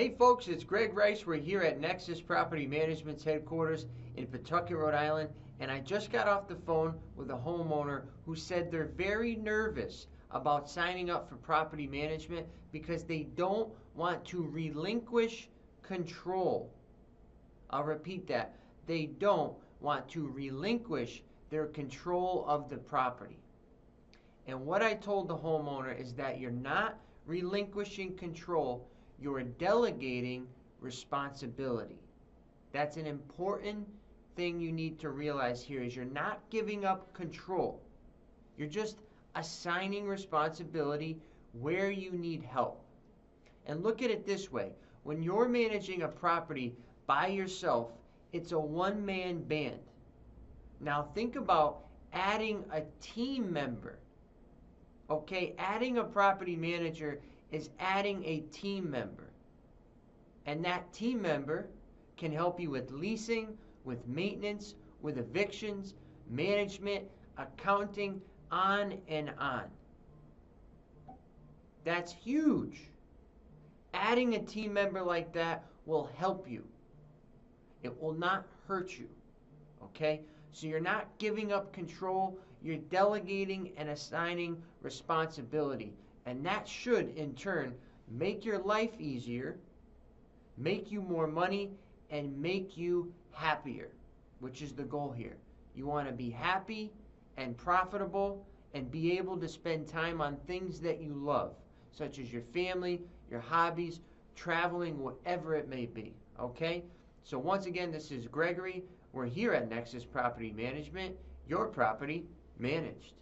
Hey folks, it's Greg Rice. We're here at Nexus Property Management's headquarters in Pawtucket, Rhode Island, and I just got off the phone with a homeowner who said they're very nervous about signing up for property management because they don't want to relinquish control. I'll repeat that. They don't want to relinquish their control of the property. And what I told the homeowner is that you're not relinquishing control, you're delegating responsibility. That's an important thing you need to realize here is you're not giving up control. You're just assigning responsibility where you need help. And look at it this way. When you're managing a property by yourself, it's a one-man band. Now think about adding a team member. Okay, adding a property manager is adding a team member. And that team member can help you with leasing, with maintenance, with evictions, management, accounting, on and on. That's huge. Adding a team member like that will help you. It will not hurt you. Okay? So you're not giving up control, you're delegating and assigning responsibility. And that should, in turn, make your life easier, make you more money, and make you happier, which is the goal here. You want to be happy and profitable and be able to spend time on things that you love, such as your family, your hobbies, traveling, whatever it may be. Okay? So once again, this is Gregory. We're here at Nexus Property Management, your property managed.